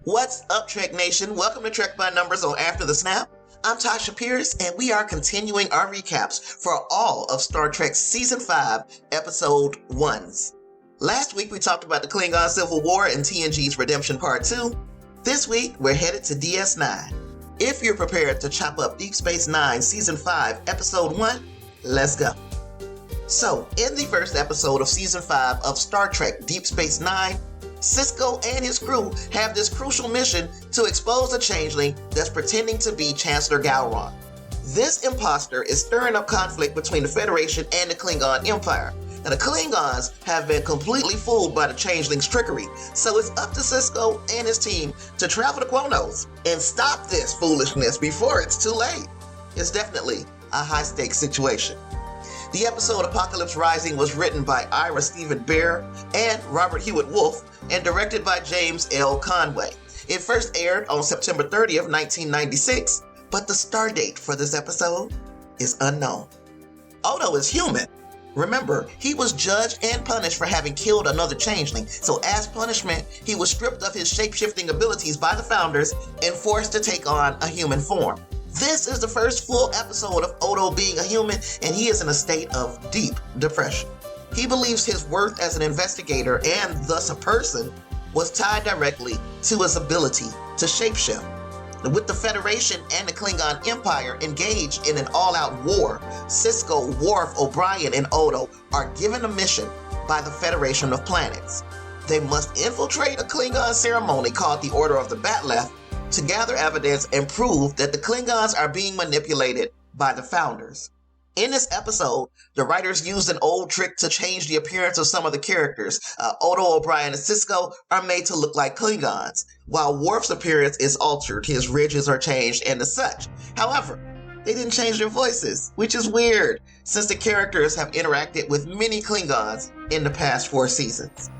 What's up, Trek Nation? Welcome to Trek by Numbers on After the Snap. I'm Tasha Pierce, and we are continuing our recaps for all of Star Trek Season 5, Episode 1s. Last week, we talked about the Klingon Civil War and TNG's Redemption Part 2. This week, we're headed to DS9. If you're prepared to chop up Deep Space Nine Season 5, Episode 1, let's go. So, in the first episode of Season 5 of Star Trek Deep Space Nine, Sisko and his crew have this crucial mission to expose a changeling that's pretending to be Chancellor Gowron. This imposter is stirring up conflict between the Federation and the Klingon Empire. And the Klingons have been completely fooled by the changeling's trickery, so it's up to Sisko and his team to travel to Kronos and stop this foolishness before it's too late. It's definitely a high-stakes situation. The episode Apocalypse Rising was written by Ira Steven Behr and Robert Hewitt Wolf and directed by James L. Conway. It first aired on September 30th, 1996, but the star date for this episode is unknown. Odo is human. Remember, he was judged and punished for having killed another changeling, so as punishment, he was stripped of his shape-shifting abilities by the Founders and forced to take on a human form. This is the first full episode of Odo being a human, and he is in a state of deep depression. He believes his worth as an investigator, and thus a person, was tied directly to his ability to shapeshift. With the Federation and the Klingon Empire engaged in an all-out war, Sisko, Worf, O'Brien, and Odo are given a mission by the Federation of Planets. They must infiltrate a Klingon ceremony called the Order of the Batleth to gather evidence and prove that the Klingons are being manipulated by the Founders. In this episode, the writers used an old trick to change the appearance of some of the characters. Odo, O'Brien, and Sisko are made to look like Klingons, while Worf's appearance is altered, his ridges are changed, and as such. However, they didn't change their voices, which is weird, since the characters have interacted with many Klingons in the past 4 seasons.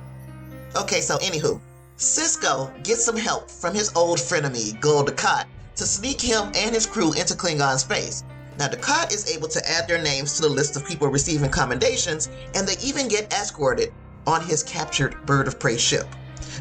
Okay, so anywho, Sisko gets some help from his old frenemy, Gul Dukat, to sneak him and his crew into Klingon space. Now, Dukat is able to add their names to the list of people receiving commendations, and they even get escorted on his captured Bird of Prey ship.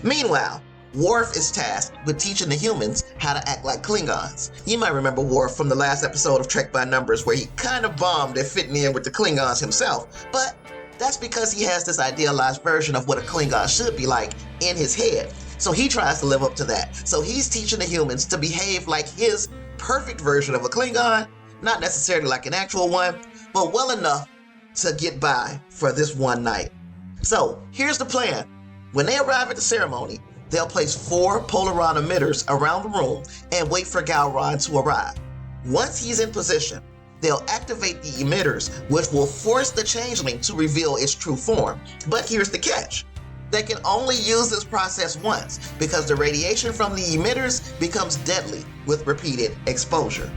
Meanwhile, Worf is tasked with teaching the humans how to act like Klingons. You might remember Worf from the last episode of Trek by Numbers, where he kind of bombed at fitting in with the Klingons himself, but that's because he has this idealized version of what a Klingon should be like in his head. So he tries to live up to that. So he's teaching the humans to behave like his perfect version of a Klingon, not necessarily like an actual one, but well enough to get by for this one night. So here's the plan. When they arrive at the ceremony, they'll place 4 Polaron emitters around the room and wait for Gowron to arrive. Once he's in position, they'll activate the emitters, which will force the changeling to reveal its true form. But here's the catch. They can only use this process once because the radiation from the emitters becomes deadly with repeated exposure.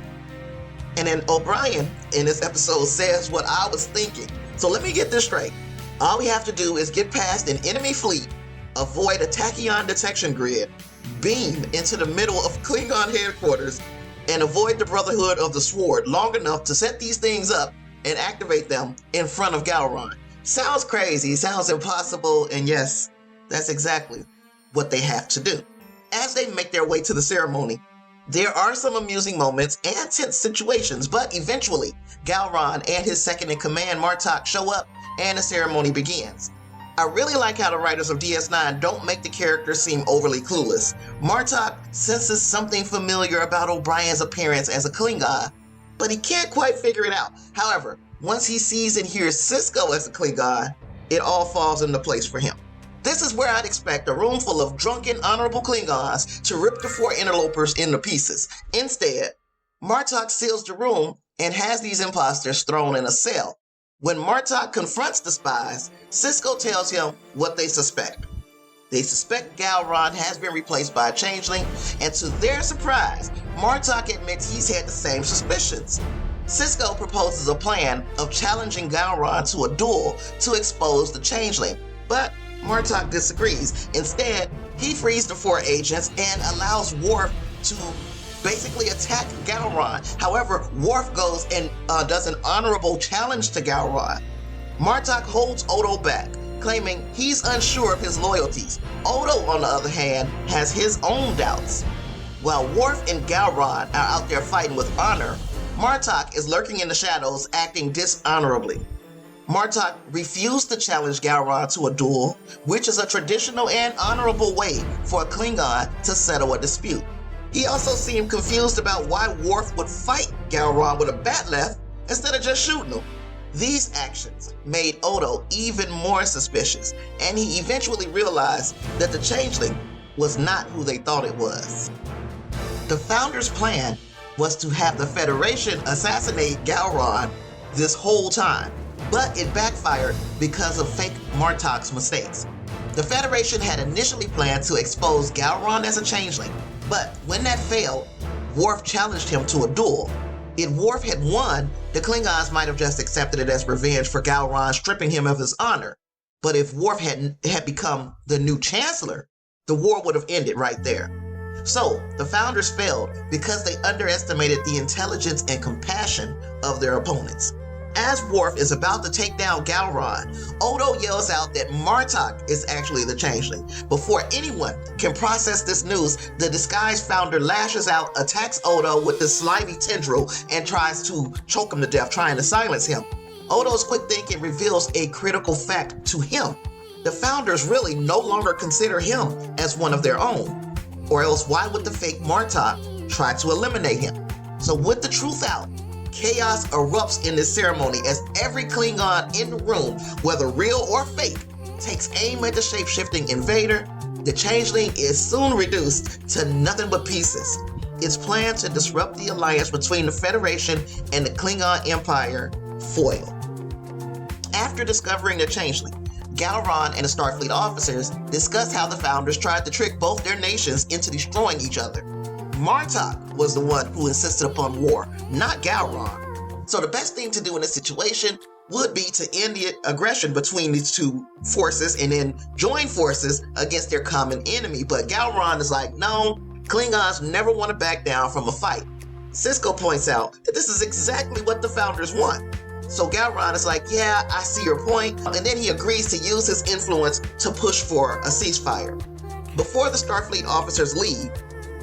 And then O'Brien in this episode says what I was thinking. So let me get this straight. All we have to do is get past an enemy fleet, avoid a tachyon detection grid, beam into the middle of Klingon headquarters, and avoid the Brotherhood of the Sword long enough to set these things up and activate them in front of Gowron. Sounds crazy, sounds impossible, and yes, that's exactly what they have to do. As they make their way to the ceremony, there are some amusing moments and tense situations, but eventually, Gowron and his second-in-command, Martok, show up and the ceremony begins. I really like how the writers of DS9 don't make the characters seem overly clueless. Martok senses something familiar about O'Brien's appearance as a Klingon, but he can't quite figure it out. However, once he sees and hears Sisko as a Klingon, it all falls into place for him. This is where I'd expect a room full of drunken, honorable Klingons to rip the 4 interlopers into pieces. Instead, Martok seals the room and has these imposters thrown in a cell. When Martok confronts the spies, Sisko tells him what they suspect. They suspect Gowron has been replaced by a changeling, and to their surprise, Martok admits he's had the same suspicions. Sisko proposes a plan of challenging Gowron to a duel to expose the changeling, but Martok disagrees. Instead, he frees the 4 agents and allows Worf to basically attack Gowron. However, Worf goes and does an honorable challenge to Gowron. Martok holds Odo back, claiming he's unsure of his loyalties. Odo, on the other hand, has his own doubts. While Worf and Gowron are out there fighting with honor, Martok is lurking in the shadows, acting dishonorably. Martok refused to challenge Gowron to a duel, which is a traditional and honorable way for a Klingon to settle a dispute. He also seemed confused about why Worf would fight Gowron with a bat'leth instead of just shooting him. These actions made Odo even more suspicious, and he eventually realized that the changeling was not who they thought it was. The Founders' plan was to have the Federation assassinate Gowron this whole time, but it backfired because of fake Martok's mistakes. The Federation had initially planned to expose Gowron as a changeling, but when that failed, Worf challenged him to a duel. If Worf had won, the Klingons might have just accepted it as revenge for Gowron stripping him of his honor. But if Worf had become the new Chancellor, the war would have ended right there. So, the Founders failed because they underestimated the intelligence and compassion of their opponents. As Worf is about to take down Gowron, Odo yells out that Martok is actually the changeling. Before anyone can process this news, the disguised Founder lashes out, attacks Odo with the slimy tendril, and tries to choke him to death, trying to silence him. Odo's quick thinking reveals a critical fact to him. The Founders really no longer consider him as one of their own. Or else why would the fake Martok try to eliminate him? So with the truth out, chaos erupts in this ceremony as every Klingon in the room, whether real or fake, takes aim at the shape-shifting invader. The changeling is soon reduced to nothing but pieces. Its plan to disrupt the alliance between the Federation and the Klingon Empire foil. After discovering the changeling, Gowron and the Starfleet officers discuss how the Founders tried to trick both their nations into destroying each other. Martok was the one who insisted upon war, not Gowron. So the best thing to do in this situation would be to end the aggression between these two forces and then join forces against their common enemy. But Gowron is like, no, Klingons never want to back down from a fight. Sisko points out that this is exactly what the Founders want. So Gowron is like, yeah, I see your point. And then he agrees to use his influence to push for a ceasefire. Before the Starfleet officers leave,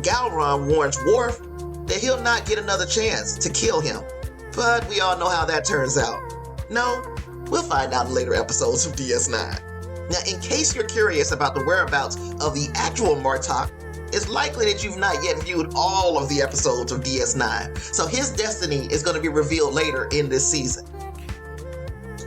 Gowron warns Worf that he'll not get another chance to kill him. But we all know how that turns out. No, we'll find out in later episodes of DS9. Now, in case you're curious about the whereabouts of the actual Martok, it's likely that you've not yet viewed all of the episodes of DS9. So his destiny is going to be revealed later in this season.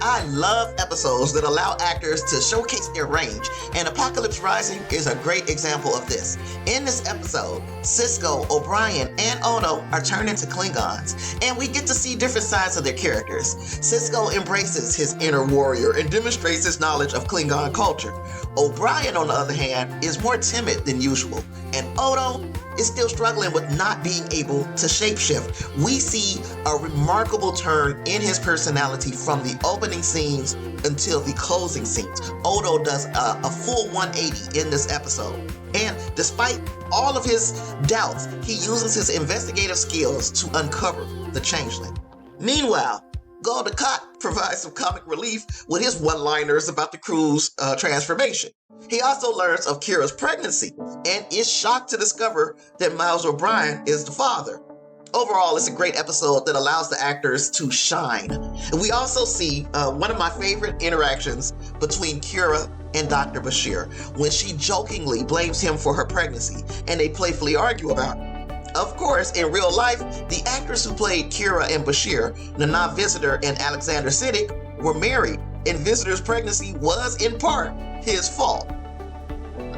I love episodes that allow actors to showcase their range, and Apocalypse Rising is a great example of this. In this episode, Sisko, O'Brien, and Odo are turned into Klingons, and we get to see different sides of their characters. Sisko embraces his inner warrior and demonstrates his knowledge of Klingon culture. O'Brien, on the other hand, is more timid than usual, and Odo is still struggling with not being able to shapeshift. We see a remarkable turn in his personality from the opening scenes until the closing scenes. Odo does a full 180 in this episode. And despite all of his doubts, he uses his investigative skills to uncover the changeling. Meanwhile, Gul Dukat provides some comic relief with his one-liners about the crew's transformation. He also learns of Kira's pregnancy and is shocked to discover that Miles O'Brien is the father. Overall, it's a great episode that allows the actors to shine. And we also see one of my favorite interactions between Kira and Dr. Bashir when she jokingly blames him for her pregnancy and they playfully argue about it. Of course, in real life, the actors who played Kira and Bashir, Nana Visitor and Alexander Siddig, were married, and Visitor's pregnancy was, in part, his fault.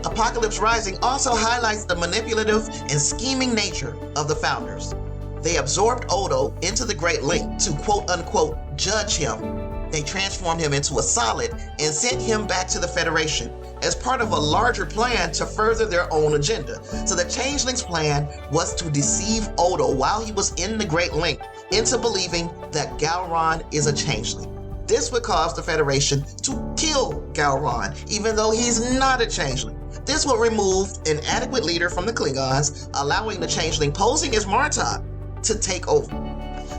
Apocalypse Rising also highlights the manipulative and scheming nature of the Founders. They absorbed Odo into the Great Link to quote-unquote judge him. They transformed him into a solid and sent him back to the Federation as part of a larger plan to further their own agenda. So the Changeling's plan was to deceive Odo while he was in the Great Link into believing that Gowron is a changeling. This would cause the Federation to kill Gowron, even though he's not a changeling. This would remove an adequate leader from the Klingons, allowing the changeling posing as Martok to take over.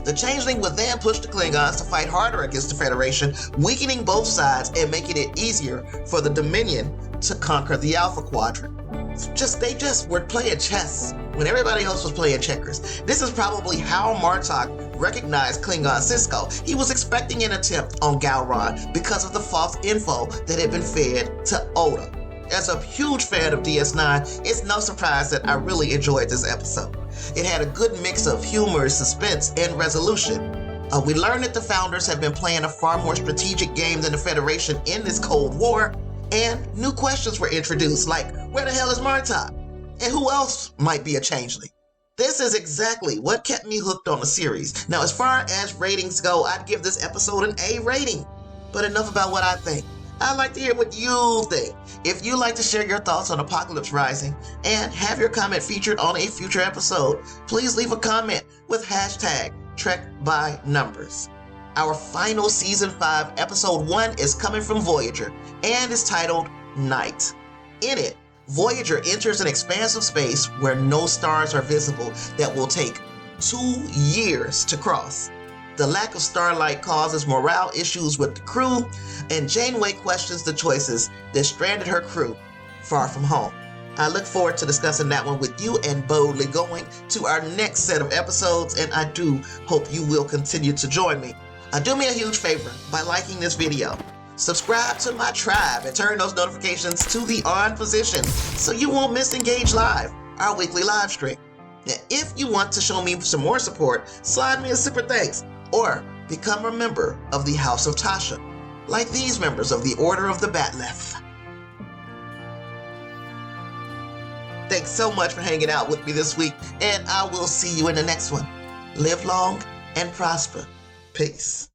The changeling would then push the Klingons to fight harder against the Federation, weakening both sides and making it easier for the Dominion to conquer the Alpha Quadrant. They just were playing chess when everybody else was playing checkers. This is probably how Martok recognized Klingon Sisko. He was expecting an attempt on Gowron because of the false info that had been fed to Oda. As a huge fan of DS9, it's no surprise that I really enjoyed this episode. It had a good mix of humor, suspense, and resolution. We learned that the Founders have been playing a far more strategic game than the Federation in this Cold War, and new questions were introduced, like, where the hell is Martok? And who else might be a changeling? This is exactly what kept me hooked on the series. Now, as far as ratings go, I'd give this episode an A rating. But enough about what I think. I'd like to hear what you think. If you'd like to share your thoughts on Apocalypse Rising and have your comment featured on a future episode, please leave a comment with hashtag TrekByNumbers. Our final Season 5, Episode 1 is coming from Voyager and is titled Night. In it, Voyager enters an expanse of space where no stars are visible that will take 2 years to cross. The lack of starlight causes morale issues with the crew, and Janeway questions the choices that stranded her crew far from home. I look forward to discussing that one with you and boldly going to our next set of episodes, and I do hope you will continue to join me. Do me a huge favor by liking this video. Subscribe to my tribe and turn those notifications to the on position so you won't miss Engage Live, our weekly live stream. Now, if you want to show me some more support, slide me a super thanks or become a member of the House of Tasha, like these members of the Order of the Batleth. Thanks so much for hanging out with me this week, and I will see you in the next one. Live long and prosper. Peace.